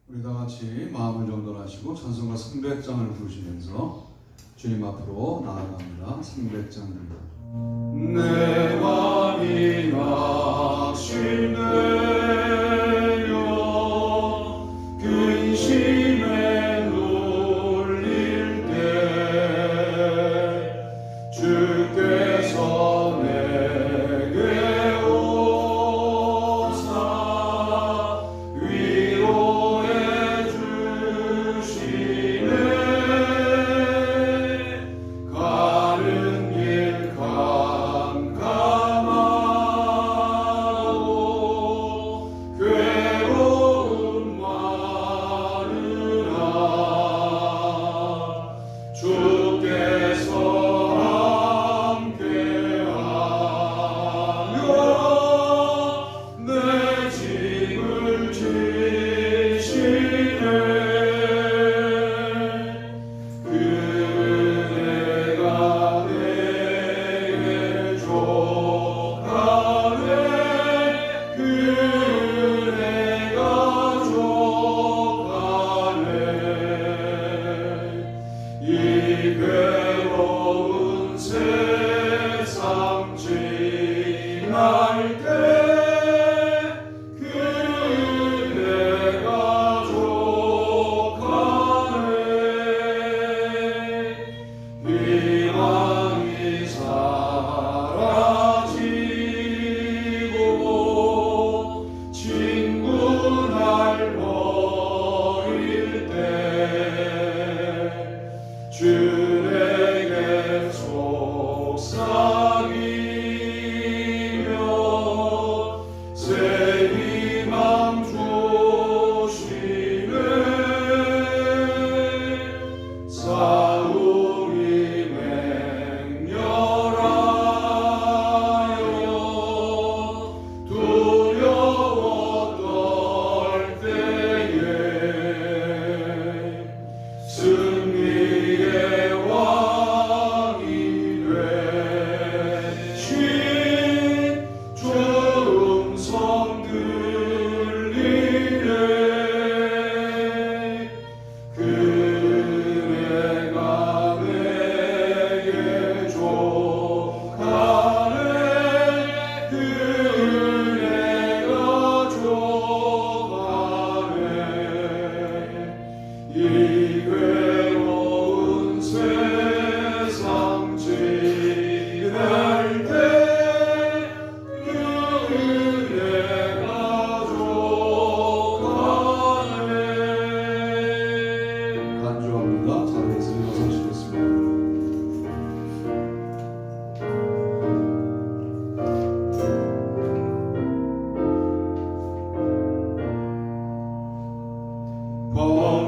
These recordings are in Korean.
우리 다 같이 마음을 정돈하시고 찬송가 300장을 부르시면서 주님 앞으로 나아갑니다. 300장입니다. 내 맘이 낙심되며 근심에 눌릴 때 주께서 내게 오사 위로해 주시네. 가는 길 캄캄하고 괴로움 많으나 주께서 함께하며 내 짐을 지시네. 그대가 내게 족하네. 그대가 족하네. 이 괴로운 세상 지날 때 그대가 족하네. 비망이 사라지고 친구 날 버릴 때 주 내게 속삭이며 새 희망 주시네. 싸움이 맹렬하여 두려워 떨 때에 승리의 왕이 되신 주 음성 들리네. 그대가 내게 족하네. 그대가 족하네. 이 괴로운 세상 지날 때 그대가 족하네. 간주합니다. 자리에서 일어서시겠습니다.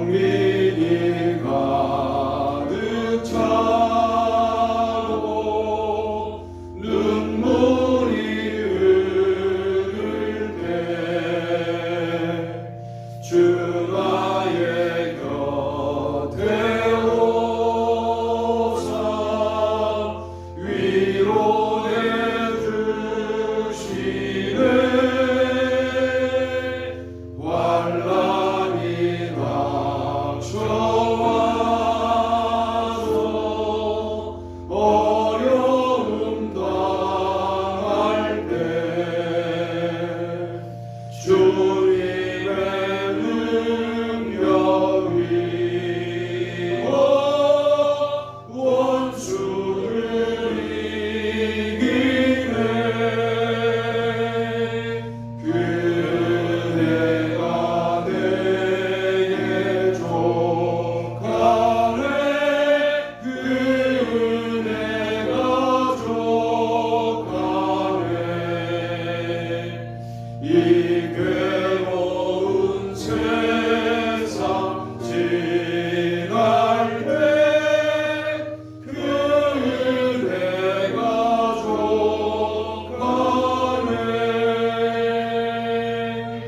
범민이 가득 차고 눈물이 흐를 때 주 나의 곁에 오사 위로해 주시네. 환란이 닥쳐와도 어려움 당할 때 주님의 능력이 원수를 이기네. 그대가 내게 족하네. 그대가 족하네. 이 괴로운 세상 지날 때 그대가 족하네.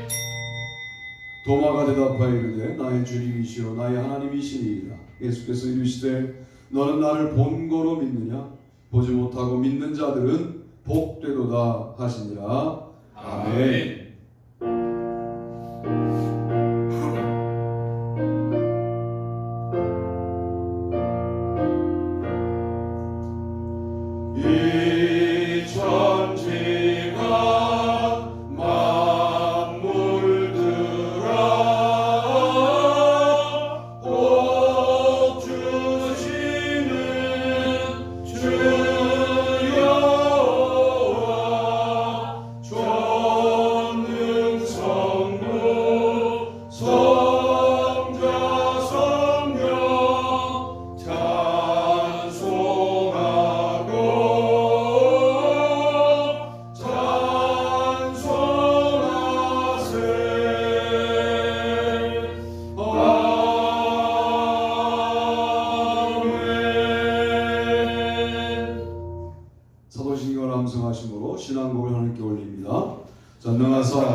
도마가 대답하여 이르되 나의 주님이시요 나의 하나님이시니이다. 예수께서 이르시되 너는 나를 본고로 믿느냐? 보지 못하고 믿는 자들은 복되도다 하시니라. 아멘.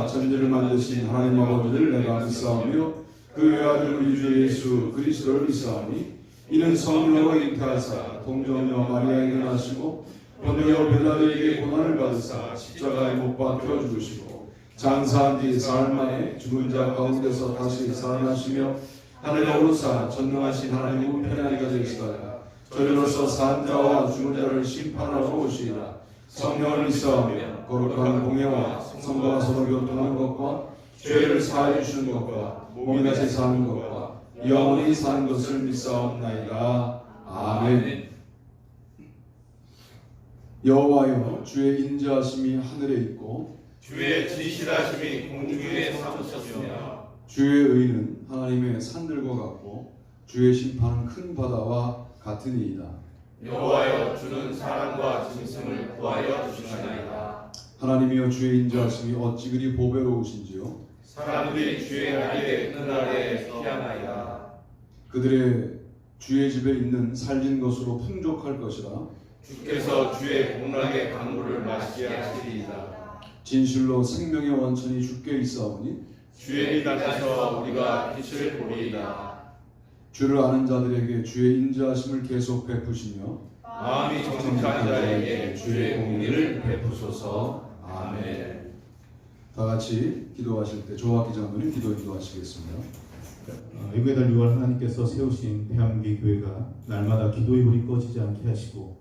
천지와 천지를 만드신 하나님 아버지를 내가 믿사오며 그 외아들 우리 주 예수 그리스도를 믿사오니 이는 성령으로 잉태하사 동정녀 마리아에게 나시고 본여 빌라도에게 고난을 받으사 십자가에 못 박혀 죽으시고 장사한 뒤 사흘 만에 죽은 자 가운데서 다시 살아나시며 하늘에 오르사 전능하신 하나님 우편에 앉아 계시다가 저리로서 산 자와 죽은 자를 심판하러 오시리라. 성령을 믿사오며 거룩한 공예와 성도가 서로 교통하는 것과 죄를 사하여 주시는 것과 몸이 다시 사는 것과 영원히 사는 것을 믿사옵나이다. 아멘. 여호와여 주의 인자하심이 하늘에 있고 주의 진실하심이 공중에 사무쳤으며 주의 의는 하나님의 산들과 같고 주의 심판은 큰 바다와 같으니이다. 여호와여 주는 사랑과 진승을 구하여 주시나이다. 하나님이여 주의 인자하심이 어찌 그리 보배로우신지요. 사람들이 주의 날에 그날에 피하나이다. 그들의 주의 집에 있는 살진 것으로 풍족할 것이라. 주께서 주의 복락의 강물을 마시게 하시리이다. 진실로 생명의 원천이 주께 있사오니 주의 빛 앞에서 우리가 빛을 보리이다. 주를 아는 자들에게 주의 인자하심을 계속 베푸시며 마음이 정직한 자에게 주의 공의를 베푸소서. 아멘. 다 같이 기도하실 때 조학기 장로님 기도 인도하시겠습니다. 이번 달 6월 하나님께서 세우신 대한민국 교회가 날마다 기도의 불이 꺼지지 않게 하시고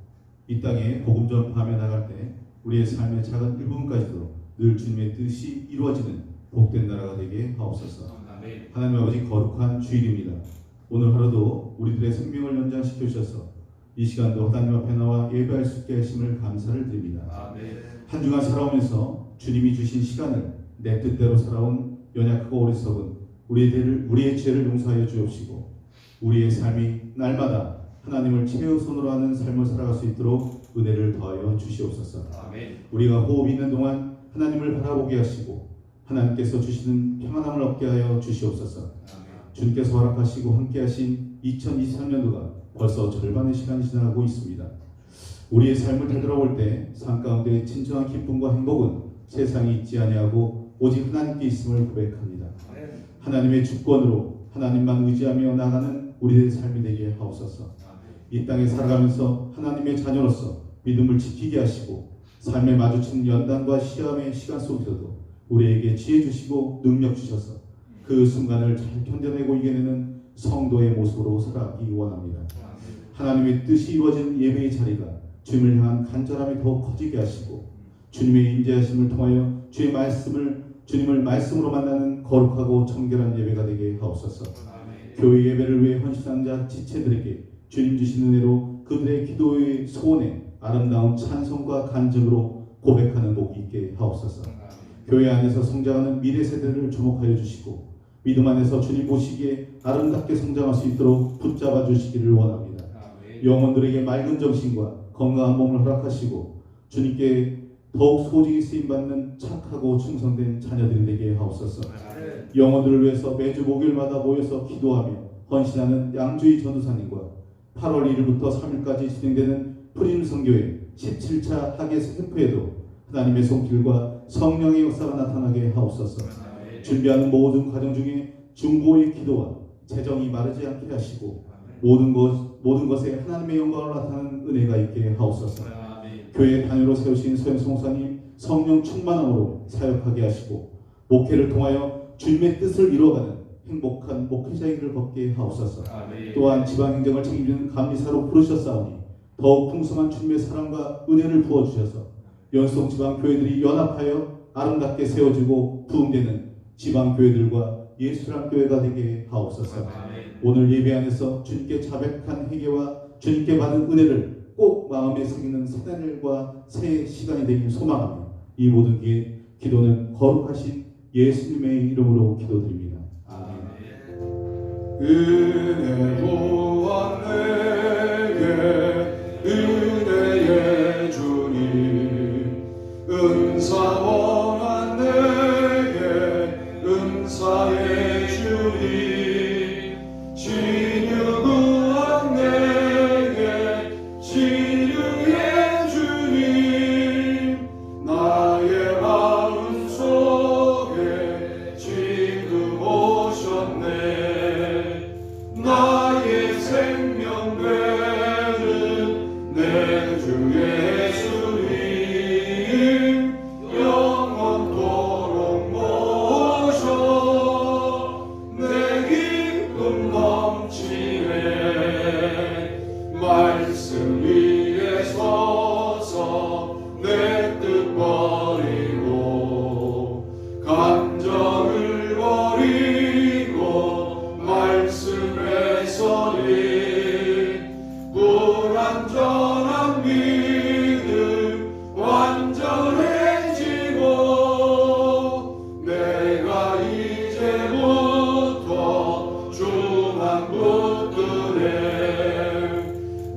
이 땅에 복음 전파하며 나갈 때 우리의 삶의 작은 일부분까지도 늘 주님의 뜻이 이루어지는 복된 나라가 되게 하옵소서. 아멘. 하나님 아버지 거룩한 주일입니다. 오늘 하루도 우리들의 생명을 연장시켜 주셔서 이 시간도 하나님 앞에 나와 예배할 수 있게 하심을 감사를 드립니다. 아멘. 한 주간 살아오면서 주님이 주신 시간을 내 뜻대로 살아온 연약하고 어리석은 우리의 죄를 용서하여 주옵시고 우리의 삶이 날마다 하나님을 최우선으로 하는 삶을 살아갈 수 있도록 은혜를 더하여 주시옵소서. 아멘. 우리가 호흡 있는 동안 하나님을 바라보게 하시고 하나님께서 주시는 평안함을 얻게 하여 주시옵소서. 아멘. 주님께서 허락하시고 함께하신 2023년도가 벌써 절반의 시간이 지나가고 있습니다. 우리의 삶을 되돌아볼 때 삶 가운데 진정한 기쁨과 행복은 세상에 있지 아니하고 오직 하나님께 있음을 고백합니다. 하나님의 주권으로 하나님만 의지하며 나가는 우리의 삶이 되게 하옵소서. 이 땅에 살아가면서 하나님의 자녀로서 믿음을 지키게 하시고 삶에 마주친 연단과 시험의 시간 속에서도 우리에게 지혜 주시고 능력 주셔서 그 순간을 잘 견뎌내고 이겨내는 성도의 모습으로 살아가기 원합니다. 하나님의 뜻이 이루어진 예배의 자리가 주님을 향한 간절함이 더욱 커지게 하시고 주님의 임재하심을 통하여 주님을 말씀으로 만나는 거룩하고 청결한 예배가 되게 하옵소서. 교회 예배를 위해 헌신한 자 지체들에게 주님 주신 은혜로 그들의 기도의 소원에 아름다운 찬송과 간증으로 고백하는 복이 있게 하옵소서. 교회 안에서 성장하는 미래 세대를 주목하여 주시고 믿음 안에서 주님 보시기에 아름답게 성장할 수 있도록 붙잡아 주시기를 원합니다. 영혼들에게 맑은 정신과 건강한 몸을 허락하시고 주님께 더욱 소중히 쓰임받는 착하고 충성된 자녀들이 되게 하옵소서. 영혼들을 위해서 매주 목요일마다 모여서 기도하며 헌신하는 양주희 전도사님과 8월 1일부터 3일까지 진행되는 프림선교회 17차 하계서 캠프에도 하나님의 손길과 성령의 역사가 나타나게 하옵소서. 준비하는 모든 과정 중에 중보의 기도와 재정이 마르지 않게 하시고 모든 것에 하나님의 영광을 나타내는 은혜가 있게 하옵소서. 교회 단위로 세우신 소영수 목사님 성령 충만함으로 사역하게 하시고 목회를 통하여 주님의 뜻을 이루어가는 행복한 목회자의 길을 걷게 하옵소서. 또한 지방행정을 책임지는 감리사로 부르셨사오니 더욱 풍성한 주님의 사랑과 은혜를 부어주셔서 연속 지방교회들이 연합하여 아름답게 세워지고 부흥되는 지방교회들과 예수랑 교회가 되게 하옵소서. 오늘 예배 안에서 주님께 자백한 회개와 주님께 받은 은혜를 꼭 마음에 새기는 새 날과 새 시간이 되길 소망하며 이 모든 기도는 거룩하신 예수님의 이름으로 기도드립니다. 아멘. 은혜 보아 내게 은혜의 주님 은사 원한 내게 은사의 주님 진유 구한 내게 진유의 주님 나의 마음 속에 감정을 버리고 말씀에 서리 불완전한 믿음 완전해지고 내가 이제부터 주만 붙드네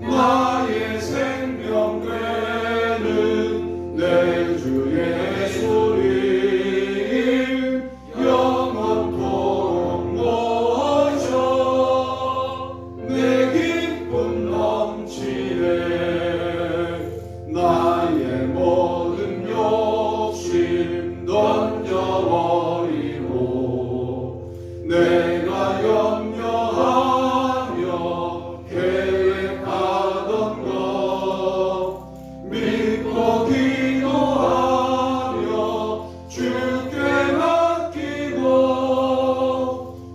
나의 생명 되는 내 주 예수님 영원토록 모셔 내 기쁨 넘치네 나의 모든 욕심 던져버리고 내가 염려하며 계획하던 것 믿고 기도하며 주께 맡기고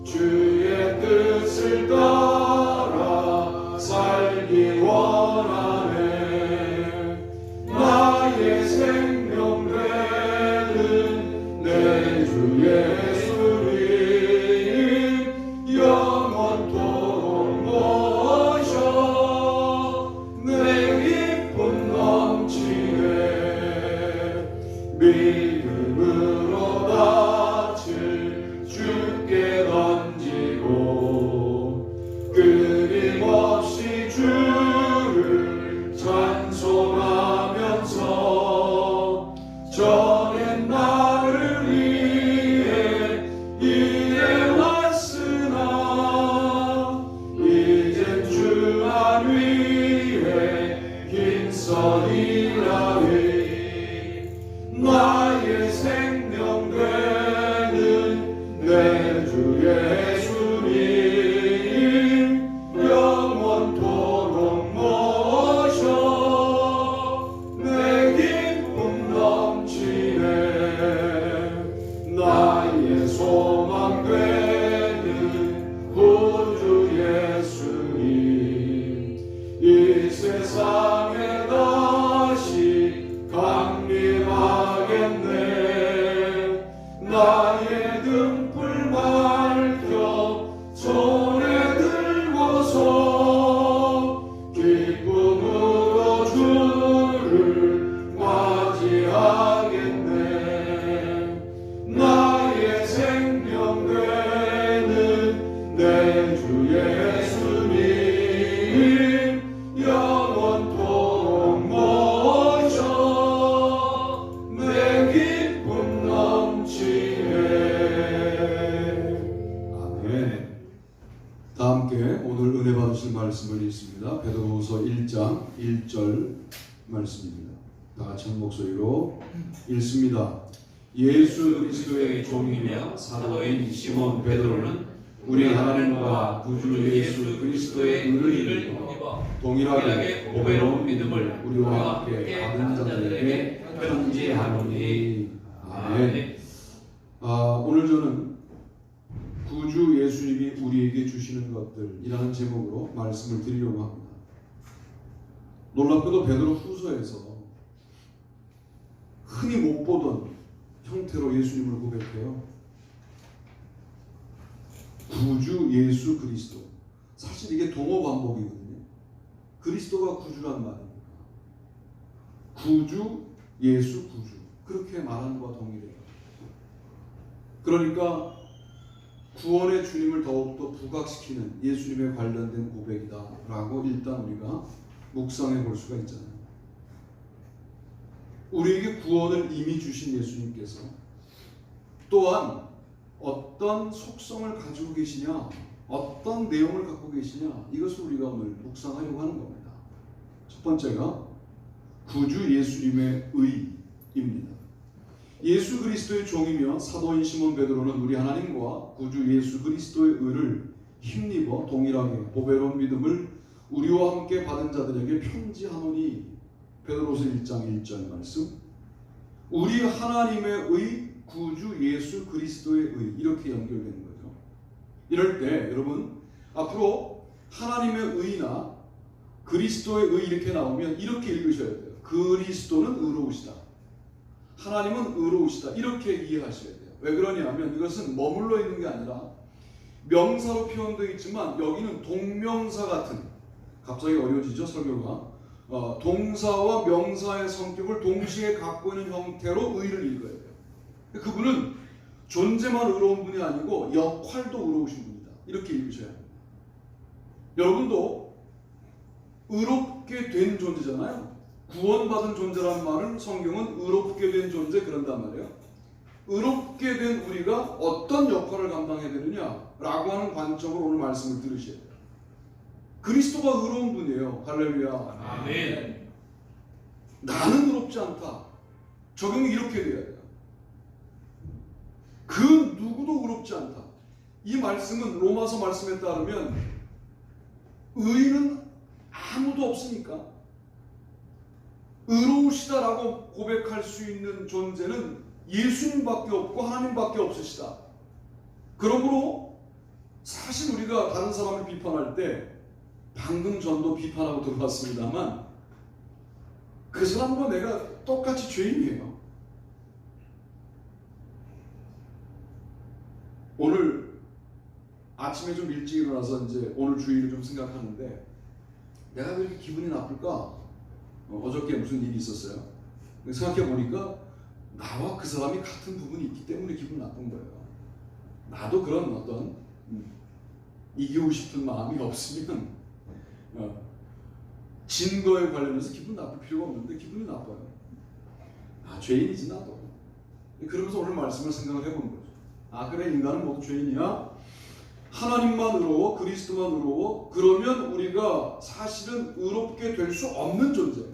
주의 뜻을 따라 살기 원하네 나의 생명 되는 내 주 예수님 영원토록 모셔 내 기쁨 넘치네 믿음으로 낯을 주께 던지고 끊임없이 주를 찬송하면서 전엔 나를 위해 일해왔으나 이젠 주 안 위해 힘써 일하리 나의 생명 되는 내 주 예수님 영원토록 모셔 내 기쁨 넘치네 나의 소망 되는 구주 예수님 이 세상에 다시 강림하겠네 나의 등불 밝혀 손에 들고서 기쁨으로 주를 맞이하겠네 나의 생명 되는 내 주 예수님 영원토록 모셔 내 기쁨 넘치네 아멘. 다 함께 오늘 은혜 받으실 말씀을 읽습니다. 베드로후서 1장 1절 말씀입니다. 다 같이 한 목소리로 읽습니다. 예수 그리스도의 종이며 사도인 시몬 베드로는 우리 하나님과 구주 예수 그리스도의 의를 입어 동일하게 보배로운 믿음을 우리와 함께 받은 자들에게 편지하노니 아멘. 오늘 저는 구주 예수님이 우리에게 주시는 것들이라는 제목으로 말씀을 드리려고 합니다. 놀랍게도 베드로 후서에서 흔히 못 보던 형태로 예수님을 고백해요. 구주 예수 그리스도. 사실 이게 동어 반복이거든요. 그리스도가 구주란 말입니다. 구주 예수 구주 그렇게 말하는 것과 동일해요. 그러니까 구원의 주님을 더욱더 부각시키는 예수님에 관련된 고백이다라고 일단 우리가 묵상해 볼 수가 있잖아요. 우리에게 구원을 이미 주신 예수님께서 또한 어떤 속성을 가지고 계시냐, 어떤 내용을 갖고 계시냐, 이것을 우리가 오늘 묵상하려고 하는 겁니다. 첫 번째가 구주 예수님의 의입니다. 예수 그리스도의 종이며 사도인 시몬 베드로는 우리 하나님과 구주 예수 그리스도의 의를 힘입어 동일하게 보배로운 믿음을 우리와 함께 받은 자들에게 편지하노니 베드로서 1장 1절 말씀. 우리 하나님의 의, 구주 예수 그리스도의 의, 이렇게 연결되는 거죠. 이럴 때 여러분 앞으로 하나님의 의나 그리스도의 의 이렇게 나오면 이렇게 읽으셔야 돼요. 그리스도는 의로우시다, 하나님은 의로우시다, 이렇게 이해하셔야 돼요. 왜 그러냐면 이것은 머물러 있는 게 아니라 명사로 표현되어 있지만 여기는 동명사 같은, 갑자기 어려워지죠 설교가. 동사와 명사의 성격을 동시에 갖고 있는 형태로 의를 읽어야 돼요. 그분은 존재만 의로운 분이 아니고 역할도 의로우신 분이다. 이렇게 읽으셔야 합니다. 여러분도 의롭게 된 존재잖아요. 구원받은 존재란 말은 성경은 의롭게 된 존재 그런단 말이에요. 의롭게 된 우리가 어떤 역할을 감당해야 되느냐라고 하는 관점으로 오늘 말씀을 들으셔야 돼요. 그리스도가 의로운 분이에요. 할렐루야. 아멘. 나는 의롭지 않다. 적용이 이렇게 돼야 돼요. 그 누구도 의롭지 않다. 이 말씀은 로마서 말씀에 따르면 의인은 아무도 없으니까 의로우시다라고 고백할 수 있는 존재는 예수님밖에 없고 하나님밖에 없으시다. 그러므로 사실 우리가 다른 사람을 비판할 때 방금 전도 비판하고 들어왔습니다만 그 사람과 내가 똑같이 죄인이에요. 오늘 아침에 좀 일찍 일어나서 이제 오늘 주일을 좀 생각하는데 내가 왜 이렇게 기분이 나쁠까? 어저께 무슨 일이 있었어요. 생각해 보니까 나와 그 사람이 같은 부분이 있기 때문에 기분 나쁜 거예요. 나도 그런 어떤 이기고 싶은 마음이 없으면 진 거에 관련해서 기분 나쁠 필요가 없는데 기분이 나빠요. 아, 죄인이지 나도. 그러면서 오늘 말씀을 생각을 해보는 거죠. 아, 그래, 인간은 모두 죄인이야. 하나님만 의로워, 그리스도만 의로워. 그러면 우리가 사실은 의롭게 될 수 없는 존재예요.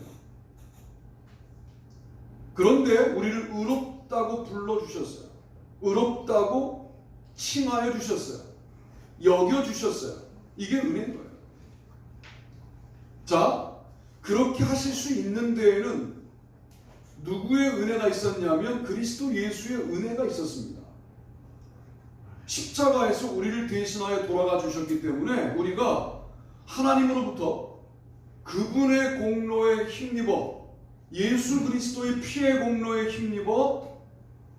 그런데 우리를 의롭다고 불러주셨어요. 의롭다고 칭하여 주셨어요. 여겨주셨어요. 이게 은혜인 거예요. 자, 그렇게 하실 수 있는 데에는 누구의 은혜가 있었냐면 그리스도 예수의 은혜가 있었습니다. 십자가에서 우리를 대신하여 돌아가 주셨기 때문에 우리가 하나님으로부터 그분의 공로에 힘입어 예수 그리스도의 피의 공로에 힘입어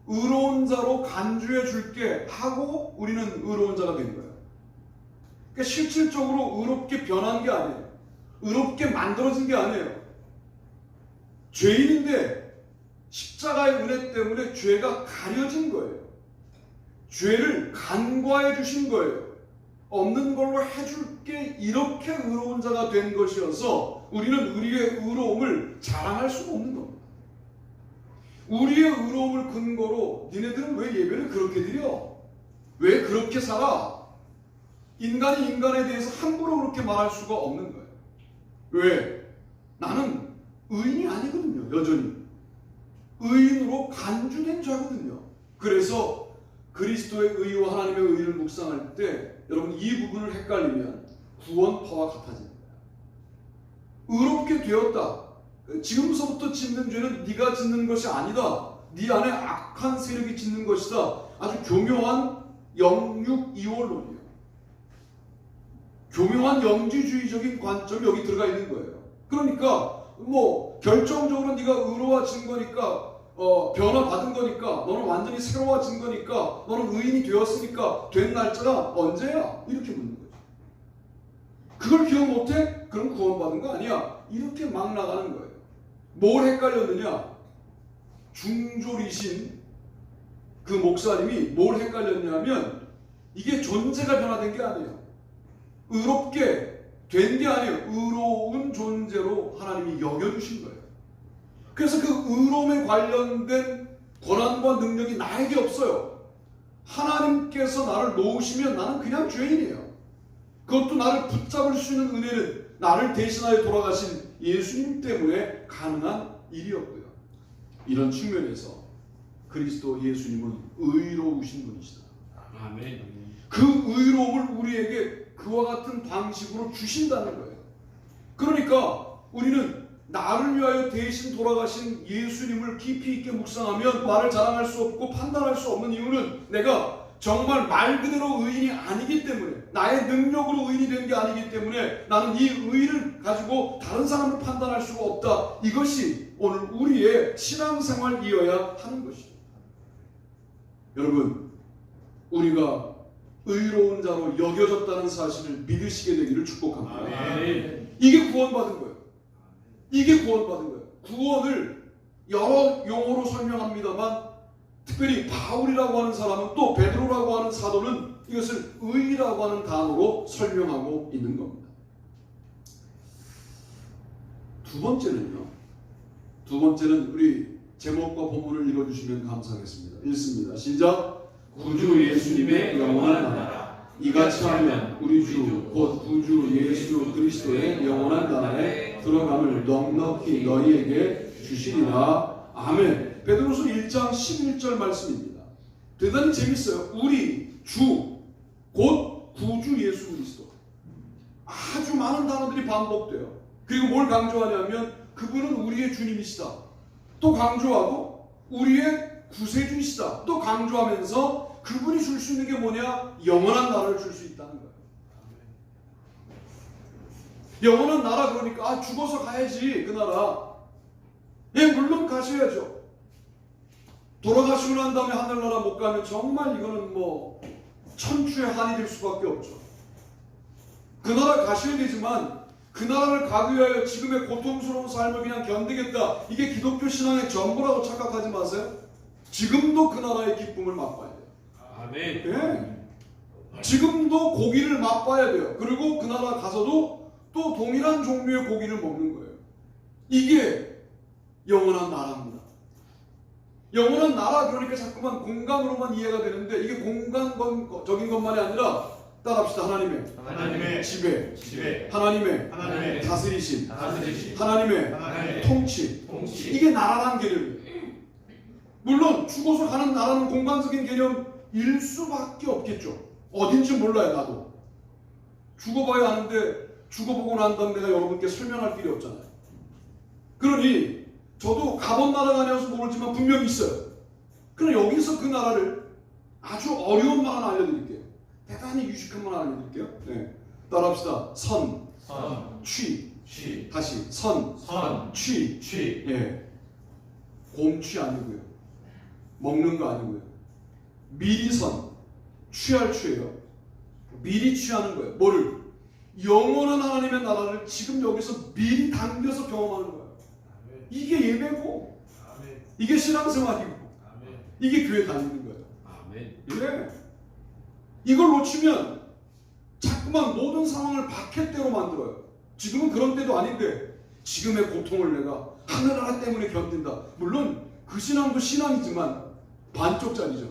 의로운 자로 간주해 줄게 하고 우리는 의로운 자가 된 거예요. 그러니까 실질적으로 의롭게 변한 게 아니에요. 의롭게 만들어진 게 아니에요. 죄인인데 십자가의 은혜 때문에 죄가 가려진 거예요. 죄를 간과해 주신 거예요. 없는 걸로 해줄게 이렇게 의로운 자가 된 것이어서 우리는 우리의 의로움을 자랑할 수가 없는 겁니다. 우리의 의로움을 근거로 니네들은 왜 예배를 그렇게 드려? 왜 그렇게 살아? 인간이 인간에 대해서 함부로 그렇게 말할 수가 없는 거예요. 왜? 나는 의인이 아니거든요. 여전히 의인으로 간주된 자거든요. 그래서 그리스도의 의와 하나님의 의를 묵상할 때 여러분 이 부분을 헷갈리면 구원파와 같아집니다. 의롭게 되었다. 지금서부터 짓는 죄는 네가 짓는 것이 아니다. 네 안에 악한 세력이 짓는 것이다. 아주 교묘한 영육 이원론이에요. 교묘한 영지주의적인 관점이 여기 들어가 있는 거예요. 그러니까 결정적으로 네가 의로워진 거니까 변화받은 거니까 너는 완전히 새로워진 거니까 너는 의인이 되었으니까 된 날짜가 언제야? 이렇게 묻는 거죠. 그걸 기억 못해? 그럼 구원받은 거 아니야. 이렇게 막 나가는 거예요. 뭘 헷갈렸느냐? 중졸이신 그 목사님이 뭘 헷갈렸냐면 이게 존재가 변화된 게 아니에요. 의롭게 된 게 아니에요. 의로운 존재로 하나님이 여겨주신 거예요. 그래서 그 의로움에 관련된 권한과 능력이 나에게 없어요. 하나님께서 나를 놓으시면 나는 그냥 죄인이에요. 그것도 나를 붙잡을 수 있는 은혜는 나를 대신하여 돌아가신 예수님 때문에 가능한 일이었고요. 이런 측면에서 그리스도 예수님은 의로우신 분이시다. 아멘. 그 의로움을 우리에게 그와 같은 방식으로 주신다는 거예요. 그러니까 우리는 나를 위하여 대신 돌아가신 예수님을 깊이 있게 묵상하면 말을 자랑할 수 없고 판단할 수 없는 이유는 내가 정말 말 그대로 의인이 아니기 때문에, 나의 능력으로 의인이 된 게 아니기 때문에 나는 이 의를 가지고 다른 사람을 판단할 수가 없다. 이것이 오늘 우리의 신앙생활이어야 하는 것입니다. 여러분, 우리가 의로운 자로 여겨졌다는 사실을 믿으시게 되기를 축복합니다. 이게 구원받은 거예요. 이게 구원받은 거예요. 구원을 여러 용어로 설명합니다만 특별히 바울이라고 하는 사람은 또 베드로라고 하는 사도는 이것을 의라고 하는 단어로 설명하고 있는 겁니다. 두 번째는 우리 제목과 본문을 읽어주시면 감사하겠습니다. 읽습니다. 시작. 구주 예수님의 영원한 나라 이같이 하면 우리 주 곧 구주 예수 그리스도의 영원한 나라에 들어감을 넉넉히 너희에게 주시리라. 아멘. 베드로서 1장 11절 말씀입니다. 대단히 재밌어요. 우리 주 곧 구주 예수 그리스도. 아주 많은 단어들이 반복돼요. 그리고 뭘 강조하냐면 그분은 우리의 주님이시다. 또 강조하고 우리의 구세주이시다. 또 강조하면서 그분이 줄 수 있는 게 뭐냐? 영원한 나라를 줄 수 있다는 거예요. 영원한 나라 그러니까 죽어서 가야지 그 나라. 예, 물론 가셔야죠. 돌아가시고 난 다음에 하늘나라 못 가면 정말 이거는 뭐 천추의 한이 될 수밖에 없죠. 그 나라 가셔야 되지만 그 나라를 가기 위하여 지금의 고통스러운 삶을 그냥 견디겠다. 이게 기독교 신앙의 전부라고 착각하지 마세요. 지금도 그 나라의 기쁨을 맛봐야 돼요. 아멘. 예. 지금도 고기를 맛봐야 돼요. 그리고 그 나라 가서도 또 동일한 종류의 고기를 먹는 거예요. 이게 영원한 나라입니다. 영원한 나라 그러니까 자꾸만 공간으로만 이해가 되는데 이게 공간적인 것만이 아니라 따라합시다. 하나님의 지배, 하나님의 다스리심, 하나님의 통치. 이게 나라란 개념이에요. 물론 죽어서 가는 나라는 공간적인 개념일 수밖에 없겠죠. 어딘지 몰라요. 나도 죽어봐야 아는데 죽어보고 난 다음 내가 여러분께 설명할 필요 없잖아요. 그러니 저도 가본 나라가 아니어서 모르지만 분명히 있어요. 그럼 여기서 그 나라를 아주 어려운 말 하나 알려드릴게요. 대단히 유식한 말 하나 알려드릴게요. 네. 따라합시다. 선, 취. 다시 선, 취. 예. 곰취 아니고요. 먹는 거 아니고요. 미리 선, 취할 취예요. 미리 취하는 거예요. 뭐를? 영원한 하나님의 나라를 지금 여기서 미리 당겨서 경험하는 거예요. 이게 예배고, 이게 신앙생활이고, 이게 교회 다니는 거예요. 예. 이걸 놓치면 자꾸만 모든 상황을 바켓대로 만들어요. 지금은 그런 때도 아닌데 지금의 고통을 내가 하늘나라 때문에 견딘다. 물론 그 신앙도 신앙이지만 반쪽짜리죠.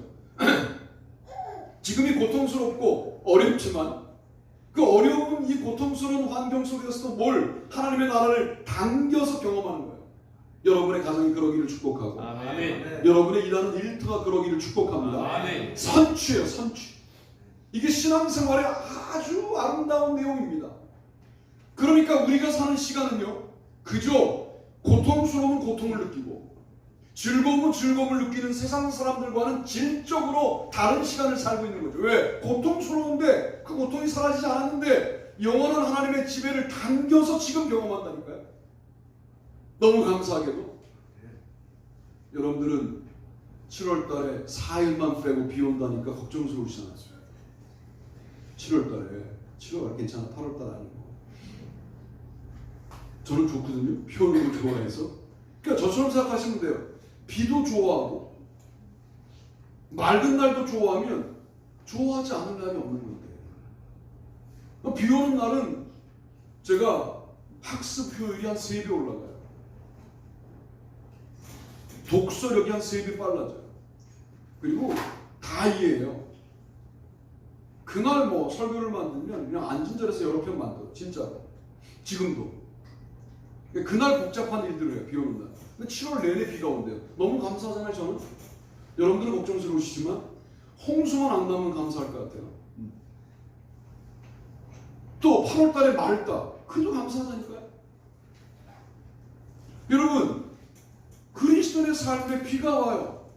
지금이 고통스럽고 어렵지만 그 어려운 이 고통스러운 환경 속에서도 뭘? 하나님의 나라를 당겨서 경험하는 거예요. 여러분의 가정이 그러기를 축복하고 아멘. 여러분의 일하는 일터가 그러기를 축복합니다. 아멘. 선취예요. 선취. 이게 신앙생활의 아주 아름다운 내용입니다. 그러니까 우리가 사는 시간은요 그저 고통스러운 고통을 느끼고 즐거움은 즐거움을 느끼는 세상 사람들과는 질적으로 다른 시간을 살고 있는 거죠. 왜? 고통스러운데 그 고통이 사라지지 않았는데 영원한 하나님의 지배를 당겨서 지금 경험한다니까요. 너무 감사하게도 여러분들은 7월달에 4일만 빼고 비 온다니까 걱정스러우시잖아요. 7월달에 7월 괜찮아. 8월달 아니고 저는 좋거든요. 비 오는 거 좋아해서. 그러니까 저처럼 생각하시면 돼요. 비도 좋아하고 맑은 날도 좋아하면 좋아하지 않은 날이 없는 건데 비 오는 날은 제가 학습 효율이 한 3배 올라가요. 독서력이 한 3배 빨라져요. 그리고 다 이해해요. 그날 뭐 설교를 만들면 그냥 앉은 자리에서 여러 편 만들어요. 진짜로. 지금도. 그날 복잡한 일들을 해요. 비 오는 날. 근데 7월 내내 비가 온대요. 너무 감사하잖아요. 저는. 여러분들은 걱정스러우시지만 홍수만 안 나면 감사할 것 같아요. 또 8월 달에 맑다. 그래도 감사하다니까요. 여러분 그리스도의 삶에 비가 와요.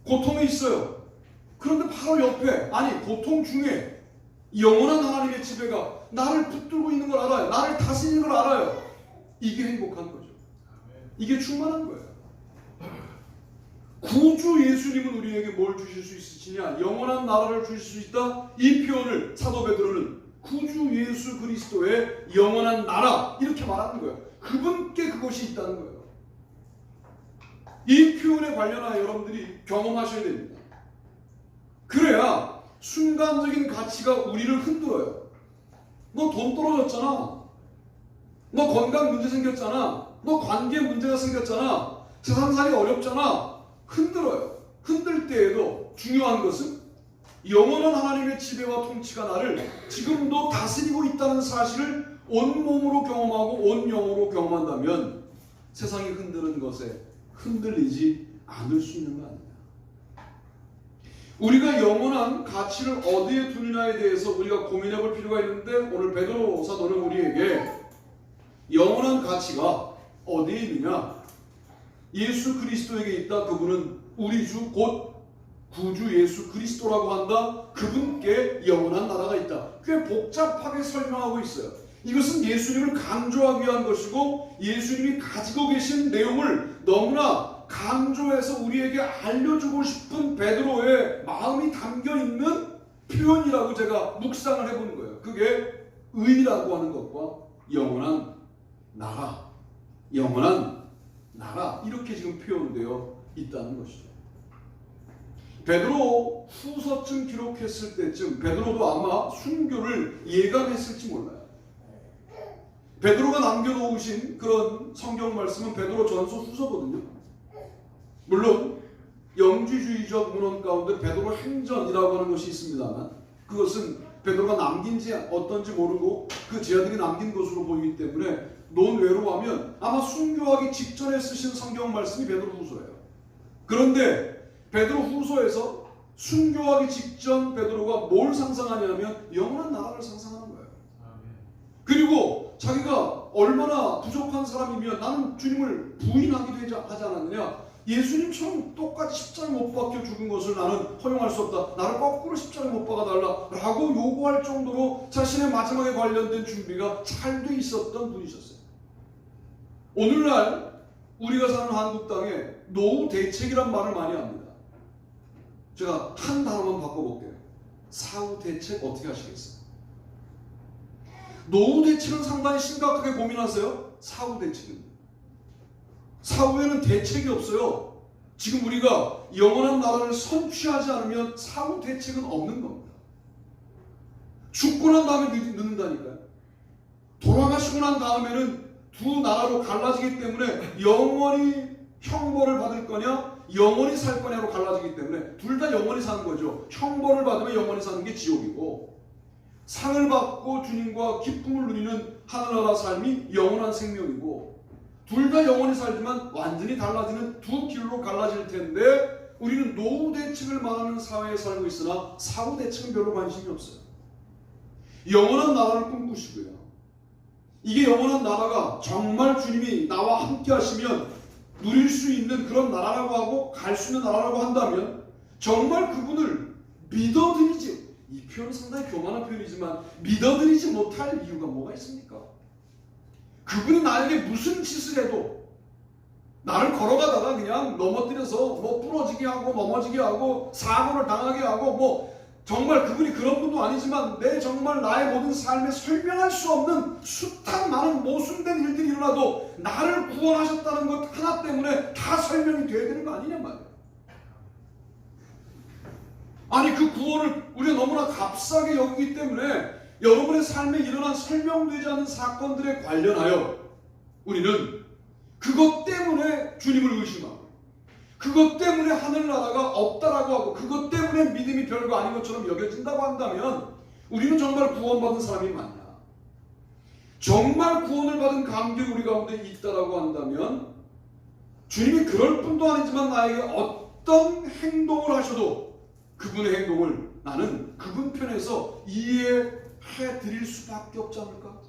고통이 있어요. 그런데 바로 옆에 아니 고통 중에 영원한 하나님의 지배가 나를 붙들고 있는 걸 알아요. 나를 다스리는 걸 알아요. 이게 행복한 거죠. 이게 충만한 거예요. 구주 예수님은 우리에게 뭘 주실 수 있으시냐? 영원한 나라를 주실 수 있다. 이 표현을 사도 베드로는 구주 예수 그리스도의 영원한 나라 이렇게 말하는 거예요. 그분께 그것이 있다는 거예요. 이 표현에 관련하여 여러분들이 경험하셔야 됩니다. 그래야 순간적인 가치가 우리를 흔들어요. 너 돈 떨어졌잖아. 너 건강 문제 생겼잖아. 너 관계 문제가 생겼잖아. 세상살이 어렵잖아. 흔들어요. 흔들 때에도 중요한 것은 영원한 하나님의 지배와 통치가 나를 지금도 다스리고 있다는 사실을 온몸으로 경험하고 온 영으로 경험한다면 세상이 흔드는 것에 흔들리지 않을 수 있는 거 아니냐. 우리가 영원한 가치를 어디에 두느냐에 대해서 우리가 고민해 볼 필요가 있는데 오늘 베드로 사도는 우리에게 영원한 가치가 어디에 있느냐? 예수 그리스도에게 있다. 그분은 우리 주 곧 구주 예수 그리스도라고 한다. 그분께 영원한 나라가 있다. 꽤 복잡하게 설명하고 있어요. 이것은 예수님을 강조하기 위한 것이고 예수님이 가지고 계신 내용을 너무나 강조해서 우리에게 알려주고 싶은 베드로의 마음이 담겨있는 표현이라고 제가 묵상을 해보는 거예요. 그게 의라고 하는 것과 영원한 나라, 영원한 나라 이렇게 지금 표현되어 있다는 것이죠. 베드로 후서쯤 기록했을 때쯤 베드로도 아마 순교를 예감했을지 몰라요. 베드로가 남겨놓으신 그런 성경 말씀은 베드로 전서 후서거든요. 물론 영지주의적 문헌 가운데 베드로 행전이라고 하는 것이 있습니다만 그것은 베드로가 남긴지 어떤지 모르고 그 제자들이 남긴 것으로 보이기 때문에 논외로 하면 아마 순교하기 직전에 쓰신 성경 말씀이 베드로 후서예요. 그런데 베드로 후서에서 순교하기 직전 베드로가 뭘 상상하냐면 영원한 나라를 상상하는 거예요. 그리고 자기가 얼마나 부족한 사람이면 나는 주님을 부인하기도 하지 않았느냐. 예수님처럼 똑같이 십자가에 못 박혀 죽은 것을 나는 허용할 수 없다. 나를 거꾸로 십자가에 못 박아달라 라고 요구할 정도로 자신의 마지막에 관련된 준비가 잘 돼 있었던 분이셨어요. 오늘날 우리가 사는 한국 땅에 노후 대책이란 말을 많이 합니다. 제가 한 단어만 바꿔볼게요. 사후 대책 어떻게 하시겠어요? 노후 대책은 상당히 심각하게 고민하세요. 사후 대책입니다. 사후에는 대책이 없어요. 지금 우리가 영원한 나라를 선취하지 않으면 사후 대책은 없는 겁니다. 죽고 난 다음에 늦는다니까요. 돌아가시고 난 다음에는 두 나라로 갈라지기 때문에 영원히 형벌을 받을 거냐 영원히 살 거냐로 갈라지기 때문에 둘 다 영원히 사는 거죠. 형벌을 받으면 영원히 사는 게 지옥이고 상을 받고 주님과 기쁨을 누리는 하늘나라 삶이 영원한 생명이고 둘 다 영원히 살지만 완전히 달라지는 두 길로 갈라질 텐데 우리는 노후 대책을 말하는 사회에 살고 있으나 사후 대책은 별로 관심이 없어요. 영원한 나라를 꿈꾸시고요. 이게 영원한 나라가 정말 주님이 나와 함께 하시면 누릴 수 있는 그런 나라라고 하고 갈 수 있는 나라라고 한다면 정말 그분을 믿어드리지, 이 표현은 상당히 교만한 표현이지만 믿어드리지 못할 이유가 뭐가 있습니까? 그분이 나에게 무슨 짓을 해도 나를 걸어가다가 그냥 넘어뜨려서 뭐 부러지게 하고 넘어지게 하고 사고를 당하게 하고 뭐 정말 그분이 그런 분도 아니지만 내 정말 나의 모든 삶에 설명할 수 없는 숱한 많은 모순된 일들이 일어나도 나를 구원하셨다는 것 하나 때문에 다 설명이 돼야 되는 거 아니냐 말이야. 아니 그 구원을 우리가 너무나 값싸게 여기기 때문에 여러분의 삶에 일어난 설명되지 않는 사건들에 관련하여 우리는 그것 때문에 주님을 의심하고 그것 때문에 하늘나라가 없다라고 하고 그것 때문에 믿음이 별거 아닌 것처럼 여겨진다고 한다면 우리는 정말 구원받은 사람이 맞냐? 정말 구원을 받은 감격이 우리 가운데 있다라고 한다면 주님이 그럴 뿐도 아니지만 나에게 어떤 행동을 하셔도 그분의 행동을 나는 그분 편에서 이해해 드릴 수밖에 없지 않을까?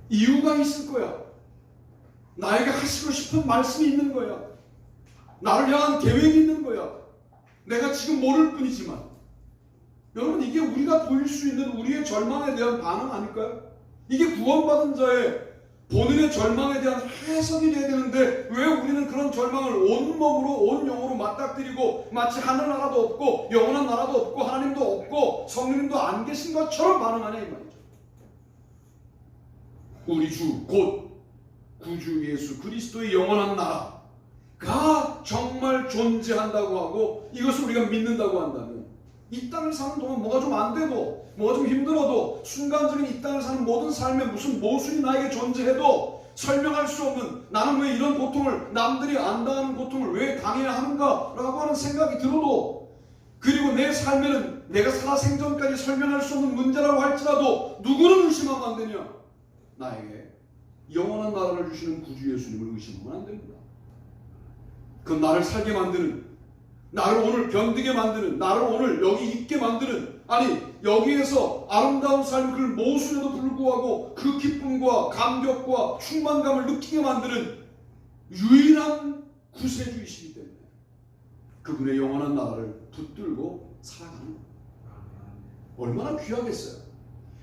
이유가 있을 거야. 나에게 하시고 싶은 말씀이 있는 거야. 나를 향한 계획이 있는 거야. 내가 지금 모를 뿐이지만 여러분 이게 우리가 보일 수 있는 우리의 절망에 대한 반응 아닐까요? 이게 구원받은 자의 본인의 절망에 대한 해석이 돼야 되는데 왜 우리는 그런 절망을 온몸으로 온 영으로 맞닥뜨리고 마치 하늘나라도 없고 영원한 나라도 없고 하나님도 없고 성령님도 안 계신 것처럼 반응하냐 이 말이죠. 우리 주 곧 구주 예수 그리스도의 영원한 나라가 정말 존재한다고 하고 이것을 우리가 믿는다고 한다면 이 땅을 사는 동안 뭐가 좀 안 돼도 뭐가 좀 힘들어도 순간적인 이 땅을 사는 모든 삶에 무슨 모순이 나에게 존재해도 설명할 수 없는 나는 왜 이런 고통을 남들이 안 당하는 고통을 왜 당해야 하는가 라고 하는 생각이 들어도 그리고 내 삶에는 내가 살아생전까지 설명할 수 없는 문제라고 할지라도 누구는 의심하면 안 되냐? 나에게 영원한 나라를 주시는 구주 예수님을 의심하면 안 됩니다. 그건 나를 살게 만드는 나를 오늘 견디게 만드는 나를 오늘 여기 있게 만드는 아니 여기에서 아름다운 삶 그 모순에도 불구하고 그 기쁨과 감격과 충만감을 느끼게 만드는 유일한 구세주이시기 때문에 그분의 영원한 나라를 붙들고 살아가는 겁니다. 얼마나 귀하겠어요.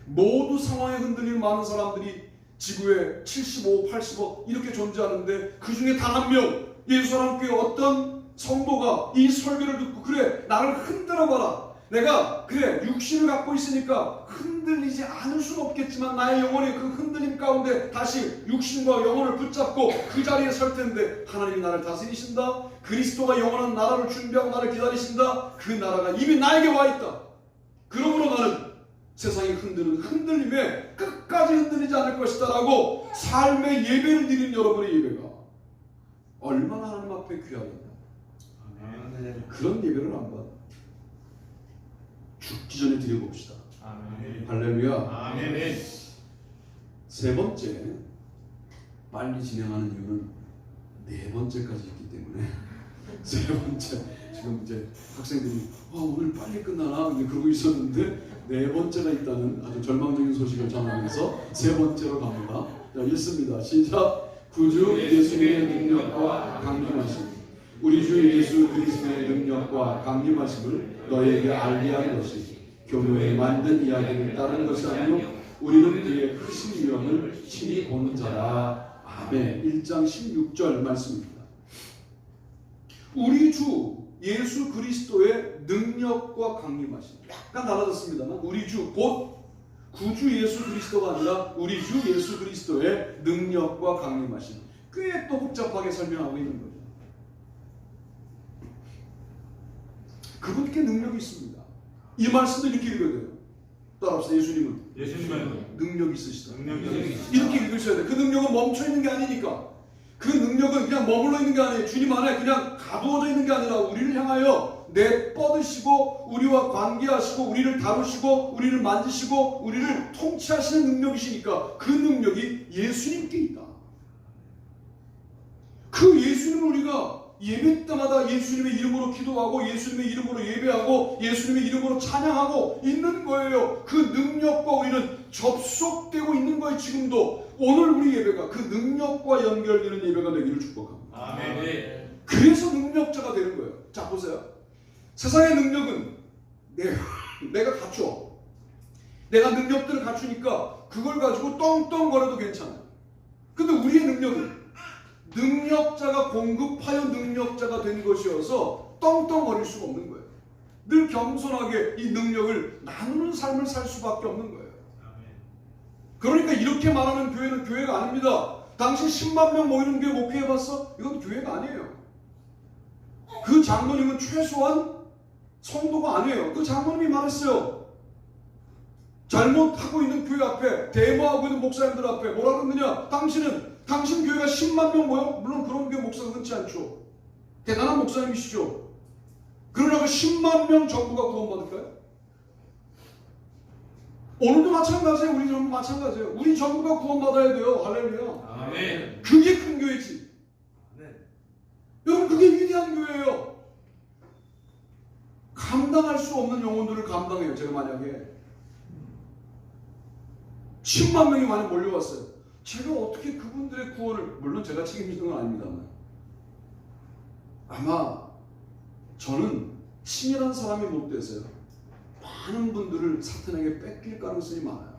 모두 상황에 흔들릴 많은 사람들이 지구에 75, 80억 이렇게 존재하는데 그 중에 단 한 명 예수사랑교회 어떤 성도가 이 설교를 듣고 그래 나를 흔들어봐라 내가 그래 육신을 갖고 있으니까 흔들리지 않을 수는 없겠지만 나의 영혼이 그 흔들림 가운데 다시 육신과 영혼을 붙잡고 그 자리에 설 텐데 하나님이 나를 다스리신다. 그리스도가 영원한 나라를 준비하고 나를 기다리신다. 그 나라가 이미 나에게 와 있다. 그러므로 나는 세상이 흔드는 흔들림에 끝까지 흔들리지 않을 것이다 라고 삶의 예배를 드리는 여러분의 예배가 얼마나 하나님 앞에 귀하겠나. 그런 예배를 한번 죽기 전에 드려봅시다. 아멘. 할렐루야. 아멘. 세 번째, 빨리 진행하는 이유는 네 번째까지 있기 때문에 세 번째, 지금 이제 학생들이 오늘 빨리 끝나나 근데 그러고 있었는데 네 번째가 있다는 아주 절망적인 소식을 전하면서 세 번째로 갑니다. 자, 읽습니다. 시작. 구주 예수님의 능력과 강림하심 우리 주 예수 그리스도의 능력과 강림하심을 너에게 알게 한 것이 교묘에 만든 이야기를 따른 것이 아니요 우리는 그의 크신 유형을 친히 보는 자라. 아멘. 1장 16절 말씀입니다. 우리 주 예수 그리스도의 능력과 강림하심 약간 달라졌습니다만 우리 주 곧 구주 예수 그리스도가 아니라 우리 주 예수 그리스도의 능력과 강림하심 꽤 또 복잡하게 설명하고 있는 거죠. 그분께 능력이 있습니다. 이 말씀도 이렇게 읽어야 돼요. 따라합시다. 예수님은 능력이 있으시다. 이렇게 읽으셔야 돼요. 그 능력은 멈춰있는 게 아니니까 그 능력은 그냥 머물러 있는 게 아니에요. 주님 안에 그냥 가두어져 있는 게 아니라 우리를 향하여 내뻗으시고 우리와 관계하시고 우리를 다루시고 우리를 만지시고 우리를 통치하시는 능력이시니까 그 능력이 예수님께 있다. 그 예수님을 우리가 예배 때마다 예수님의 이름으로 기도하고 예수님의 이름으로 예배하고 예수님의 이름으로 찬양하고 있는 거예요. 그 능력과 우리는 접속되고 있는 거예요. 지금도 오늘 우리 예배가 그 능력과 연결되는 예배가 되기를 축복합니다. 아멘. 그래서 능력자가 되는 거예요. 자 보세요. 세상의 능력은 내가 갖춰. 내가 능력들을 갖추니까 그걸 가지고 떵떵거려도 괜찮아요. 근데 우리의 능력은 능력자가 공급하여 능력자가 된 것이어서 떵떵거릴 수가 없는 거예요. 늘 겸손하게 이 능력을 나누는 삶을 살 수밖에 없는 거예요. 그러니까 이렇게 말하는 교회는 교회가 아닙니다. 당신 10만 명 모이는 교회 목회해봤어? 이건 교회가 아니에요. 그 장로님은 최소한 성도가 아니에요. 그 장로님이 말했어요. 잘못하고 있는 교회 앞에 데모하고 있는 목사님들 앞에 뭐라 그러느냐? 당신 교회가 10만 명 모여? 물론 그런 교회 목사가 흔치 않죠. 대단한 목사님이시죠. 그러나 그 10만 명 전부가 구원받을까요? 오늘도 마찬가지예요. 우리 전부 마찬가지예요. 우리 전부가 구원받아야 돼요. 할렐루야. 아멘. 그게 큰 교회지. 여러분 그게 위대한 교회예요. 감당할 수 없는 영혼들을 감당해요. 제가 만약에 10만 명이 많이 몰려왔어요. 제가 어떻게 그분들의 구원을 물론 제가 책임지는 건 아닙니다만 아마 저는 친밀한 사람이 못 돼서요. 많은 분들을 사탄에게 뺏길 가능성이 많아요.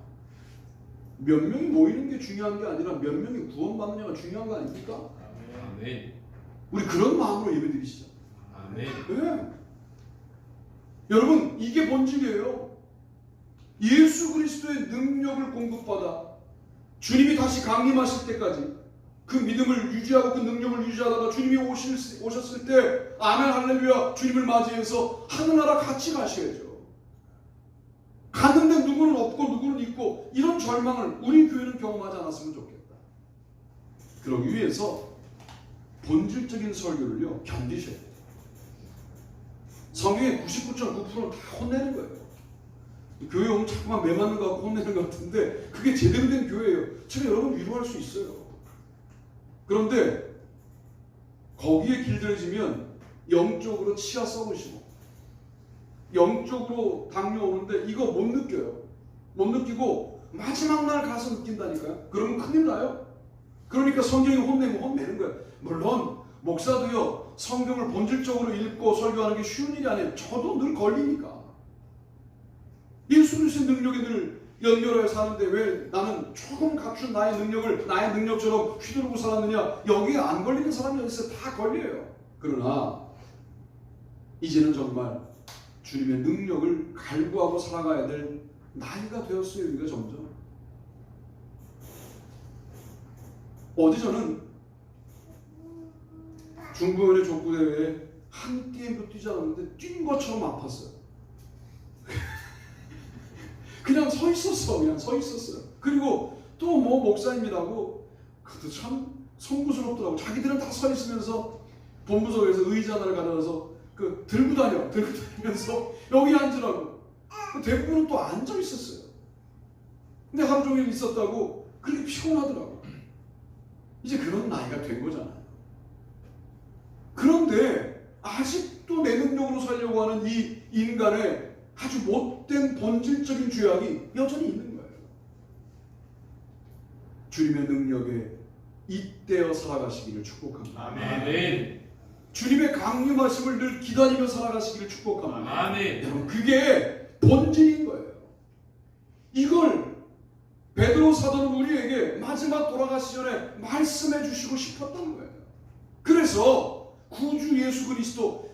몇 명이 모이는 게 중요한 게 아니라 몇 명이 구원받느냐가 중요한 거 아닙니까? 아멘. 우리 그런 마음으로 예배드리시죠. 아멘. 네. 여러분, 이게 본질이에요. 예수 그리스도의 능력을 공급받아 주님이 다시 강림하실 때까지 그 믿음을 유지하고 그 능력을 유지하다가 주님이 오셨을 때 아멘 할렐루야 주님을 맞이해서 하늘나라 같이 가셔야죠. 갔는데 누구는 없고 누구는 있고 이런 절망을 우리 교회는 경험하지 않았으면 좋겠다. 그러기 위해서 본질적인 설교를요 견디셔야 돼요. 성경의 99.9%는 다 혼내는 거예요. 교회 오면 자꾸만 매 맞는 거 같고 혼내는 것 같은데 그게 제대로 된 교회예요. 제가 여러분 위로할 수 있어요. 그런데 거기에 길들여지면 영적으로 치아 썩으시고 영적으로 당뇨 오는데 이거 못 느껴요. 못 느끼고 마지막 날 가서 느낀다니까요. 그러면 큰일 나요. 그러니까 성경이 혼내면 혼내는 거예요. 물론 목사도요 성경을 본질적으로 읽고 설교하는 게 쉬운 일이 아니에요. 저도 늘 걸리니까. 예수 그리스도의 능력에 늘 연결하여 사는데 왜 나는 조금 갖춘 나의 능력을 나의 능력처럼 휘두르고 살았느냐. 여기에 안 걸리는 사람이 어디 있어요. 다 걸려요. 그러나 이제는 정말 주님의 능력을 갈구하고 살아가야 될 나이가 되었어요. 우리가 점점. 어제 저는 중부연의 족구대회에 한 게임도 뛰지 않았는데 뛴 것처럼 아팠어요. 그냥 서 있었어. 그냥 서 있었어요. 그리고 또 뭐 목사님이라고 그것도 참 송구스럽더라고. 자기들은 다 서 있으면서 본부석에서 의자 하나를 가져와서 들고 다니면서 여기 앉으라고. 대부분은 또 앉아 있었어요. 근데 하루 종일 있었다고 그렇게 피곤하더라고. 이제 그런 나이가 된 거잖아요. 그런데 아직도 내 능력으로 살려고 하는 이 인간의 아주 못된 본질적인 죄악이 여전히 있는 거예요. 주님의 능력에 잇대어 살아가시기를 축복합니다. 아멘. 주님의 강림하심을 늘 기다리며 살아가시기를 축복합니다. 아멘. 여러분 그게 본질인 거예요. 이걸 베드로 사도는 우리에게 마지막 돌아가시 전에 말씀해 주시고 싶었던 거예요. 그래서 구주 예수 그리스도